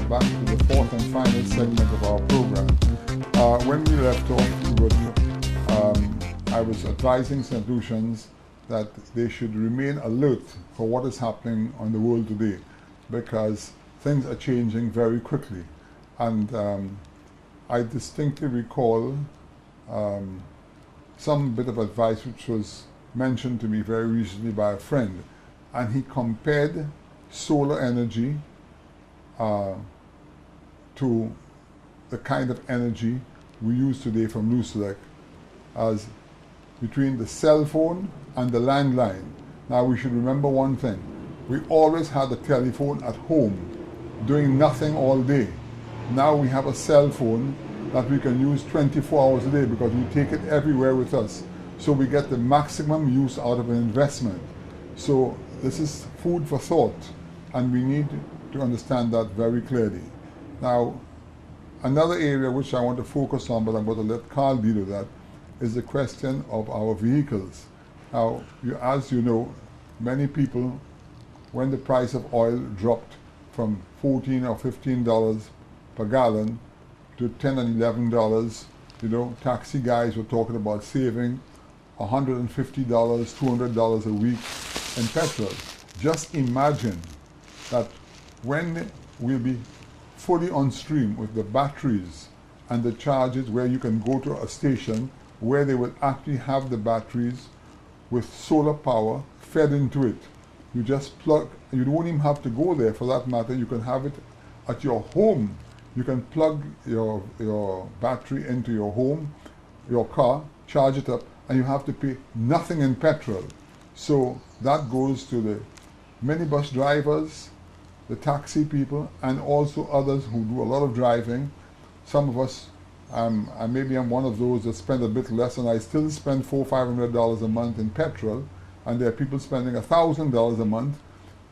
back to the fourth and final segment of our program. When we left off, I was advising St. Lucians that they should remain alert for what is happening on the world today, because things are changing very quickly. And I distinctly recall some bit of advice which was mentioned to me very recently by a friend, and he compared solar energy to the kind of energy we use today from Lucelec as between the cell phone and the landline. Now we should remember one thing. We always had a telephone at home doing nothing all day. Now we have a cell phone that we can use 24 hours a day because we take it everywhere with us. So we get the maximum use out of an investment. So this is food for thought, and we need to understand that very clearly. Now, another area which I want to focus on, but I'm going to let Carl deal with that, is the question of our vehicles. Now, as you know, many people, when the price of oil dropped from $14 or $15 per gallon to $10 and $11, you know, taxi guys were talking about saving $150, $200 a week in petrol. Just imagine that when we'll be fully on stream with the batteries and the charges, where you can go to a station where they will actually have the batteries with solar power fed into it. You just plug, you don't even have to go there for that matter, you can have it at your home. You can plug your battery into your home, your car, charge it up, and you have to pay nothing in petrol. So that goes to the minibus drivers, the taxi people, and also others who do a lot of driving. Some of us, maybe I'm one of those that spend a bit less, and I still spend $400 or $500 a month in petrol, and there are people spending $1,000 a month.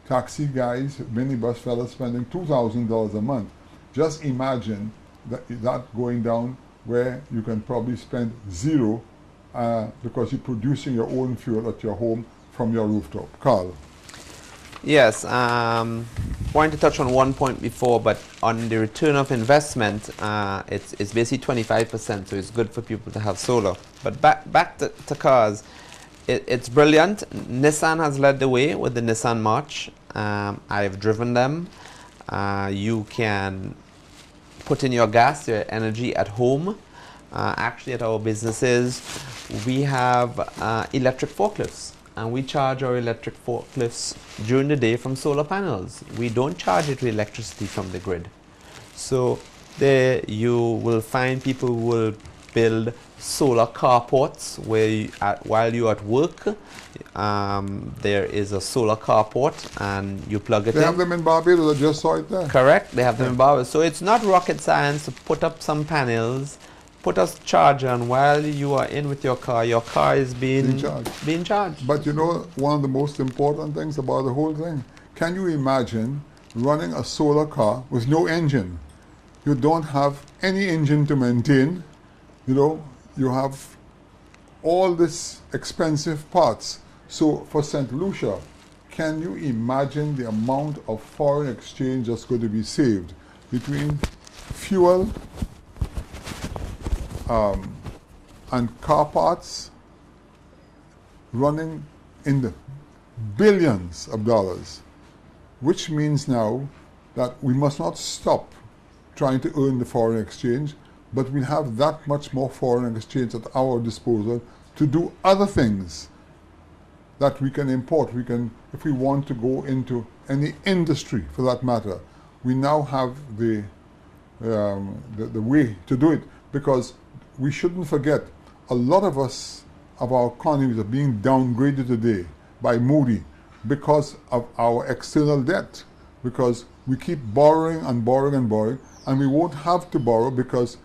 Taxi guys, minibus fellas spending $2,000 a month. Just imagine that going down where you can probably spend zero because you're producing your own fuel at your home from your rooftop. Carl. Yes, wanted to touch on one point before, but on the return of investment, it's basically 25%, so it's good for people to have solar. But back to cars, it's brilliant. Nissan has led the way with the Nissan March. I've driven them. You can put in your gas, your energy at home. Actually, at our businesses, we have electric forklifts, and we charge our electric forklifts during the day from solar panels. We don't charge it with electricity from the grid. So there you will find people who will build solar carports where while you're at work, there is a solar carport and you plug it in. They have them in Barbados, I just saw it there. Correct, they have them in Barbados. So it's not rocket science to put up some panels, put a charger, and while you are in with your car is being charged. But you know, one of the most important things about the whole thing, can you imagine running a solar car with no engine? You don't have any engine to maintain, you know, you have all this expensive parts. So for St. Lucia, can you imagine the amount of foreign exchange that's going to be saved between fuel and car parts running in the billions of dollars, which means now that we must not stop trying to earn the foreign exchange, but we have that much more foreign exchange at our disposal to do other things that we can import. We can, if we want to go into any industry for that matter, we now have the way to do it, because we shouldn't forget, a lot of us, of our economies are being downgraded today by Moody because of our external debt, because we keep borrowing and borrowing and borrowing, and we won't have to borrow because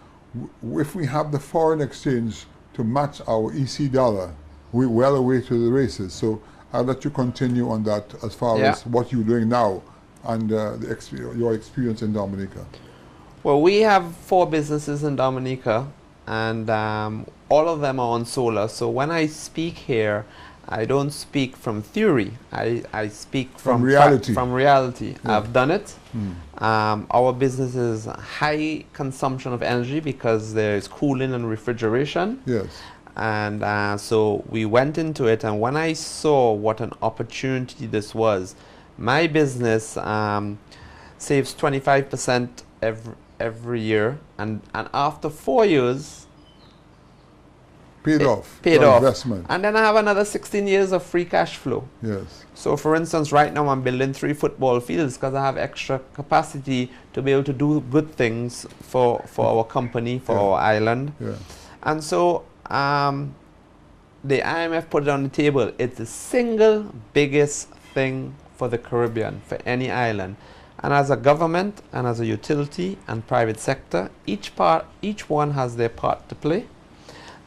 if we have the foreign exchange to match our EC dollar, we're well away to the races. So I'll let you continue on that as far as what you're doing now and your experience in Dominica. Well, we have 4 businesses in Dominica, and all of them are on solar. So when I speak here, I don't speak from theory. I speak from reality. From reality. Yeah. I've done it. Our business is high consumption of energy because there's cooling and refrigeration. Yes. And so we went into it, and when I saw what an opportunity this was, my business saves 25% every year, and after 4 years, paid off. Investment. And then I have another 16 years of free cash flow. Yes. So for instance, right now I'm building 3 football fields because I have extra capacity to be able to do good things for our company, for our island. Yeah. And so the IMF put it on the table. It's the single biggest thing for the Caribbean, for any island. And as a government and as a utility and private sector, each one has their part to play.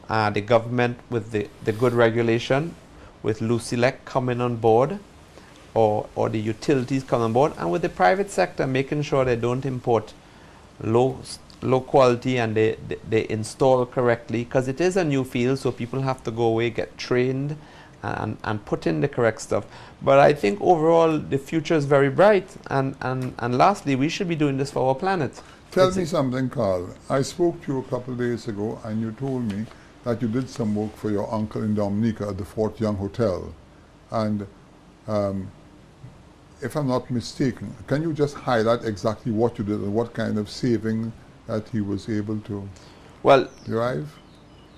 The government with the good regulation, with Lucilec coming on board, or the utilities coming on board, and with the private sector making sure they don't import low quality and they install correctly, because it is a new field, so people have to go away, get trained, and put in the correct stuff. But I think overall the future is very bright, and lastly, we should be doing this for our planet. Tell me something, Carl. I spoke to you a couple of days ago, and you told me that you did some work for your uncle in Dominica at the Fort Young Hotel. And if I'm not mistaken, can you just highlight exactly what you did and what kind of saving that he was able to derive?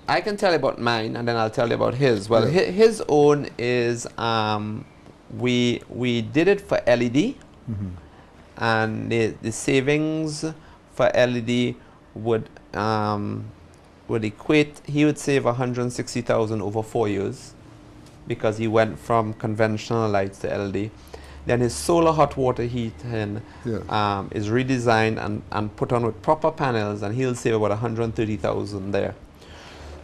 I can tell you about mine, and then I'll tell you about his. Well, his own is, we did it for LED, and the savings for LED would equate, he would save 160,000 over 4 years because he went from conventional lights to LED. Then his solar hot water heating is redesigned and put on with proper panels, and he'll save about 130,000 there.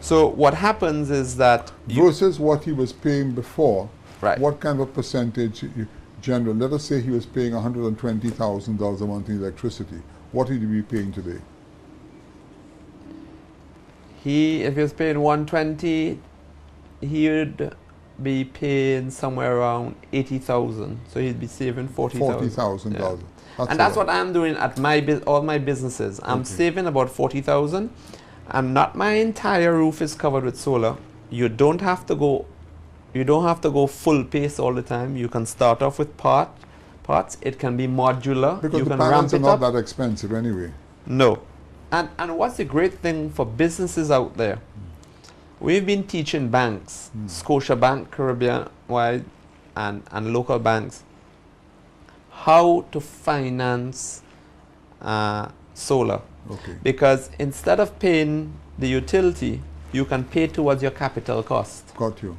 So what happens is that versus what he was paying before, right? What kind of a percentage, general? Let us say he was paying $120,000 a month in electricity. What would he be paying today? If he was paying 120, he would be paying somewhere around 80,000. So he'd be saving 40,000. $40,000. Yeah. And that's what I'm doing at all my businesses. I'm saving about 40,000, and not my entire roof is covered with solar. You don't have to go full pace all the time. You can start off with parts. It can be modular. Because you the can panels ramp are it not up. that expensive anyway. No. And what's the great thing for businesses out there? We've been teaching banks, Scotia Bank, Caribbean-wide, and local banks, how to finance solar. Okay. Because instead of paying the utility, you can pay towards your capital cost. Got you.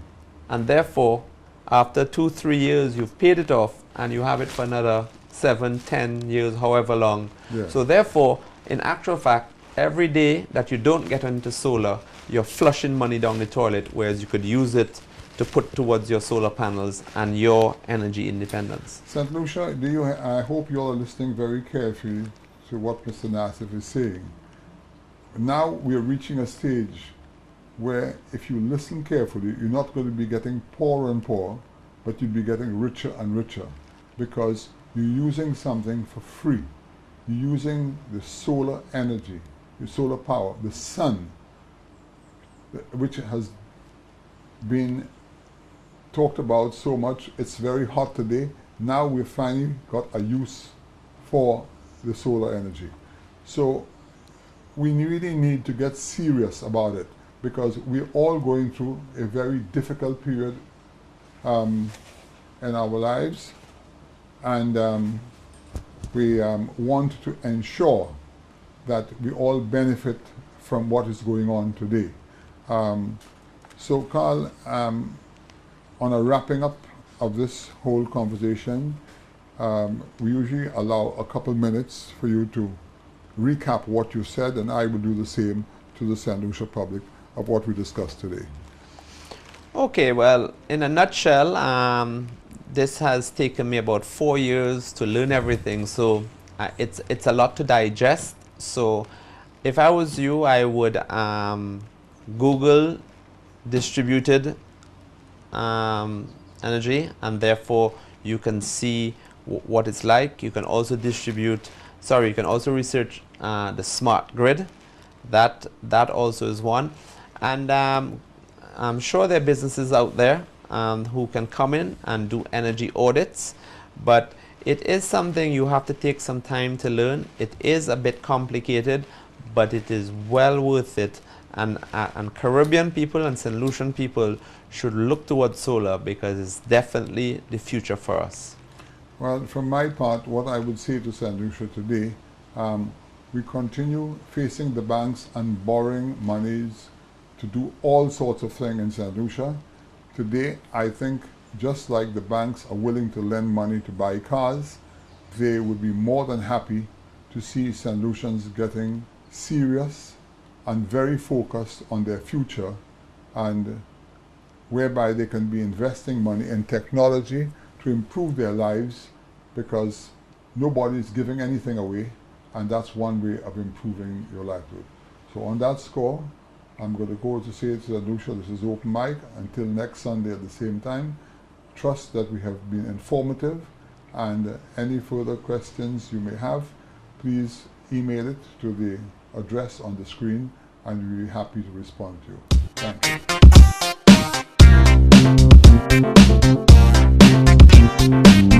And therefore, after 2-3 years, you've paid it off, and you have it for another 7-10 years, however long. Yeah. So therefore, in actual fact, every day that you don't get into solar, you're flushing money down the toilet, whereas you could use it to put towards your solar panels and your energy independence. St. Lucia, I hope you all are listening very carefully to what Mr. Nassif is saying. Now we are reaching a stage where if you listen carefully, you're not going to be getting poorer and poorer, but you'll be getting richer and richer, because you're using something for free. You're using the solar energy, the solar power, the sun, which has been talked about so much. It's very hot today. Now we've finally got a use for the solar energy. So we really need to get serious about it, because we're all going through a very difficult period in our lives, and we want to ensure that we all benefit from what is going on today. So Carl, on a wrapping up of this whole conversation, we usually allow a couple minutes for you to recap what you said, and I will do the same to the St. Lucia public of what we discussed today. Okay, well, in a nutshell, this has taken me about 4 years to learn everything, so it's a lot to digest. So if I was you, I would Google distributed energy, and therefore you can see what it's like. You can also you can also research the smart grid. That also is one. And I'm sure there are businesses out there who can come in and do energy audits, but it is something you have to take some time to learn. It is a bit complicated, but it is well worth it. And Caribbean people and St. Lucian people should look towards solar because it's definitely the future for us. Well, from my part, what I would say to St. Lucia today, we continue facing the banks and borrowing monies to do all sorts of things in St. Lucia. Today, I think just like the banks are willing to lend money to buy cars, they would be more than happy to see St. Lucians getting serious and very focused on their future, and whereby they can be investing money in technology to improve their lives, because nobody is giving anything away, and that's one way of improving your livelihood. So on that score, I'm going to go to say to St. Lucia, this is Open Mic. Until next Sunday at the same time, trust that we have been informative, and any further questions you may have, please email it to the address on the screen, and we'll be happy to respond to you. Thank you.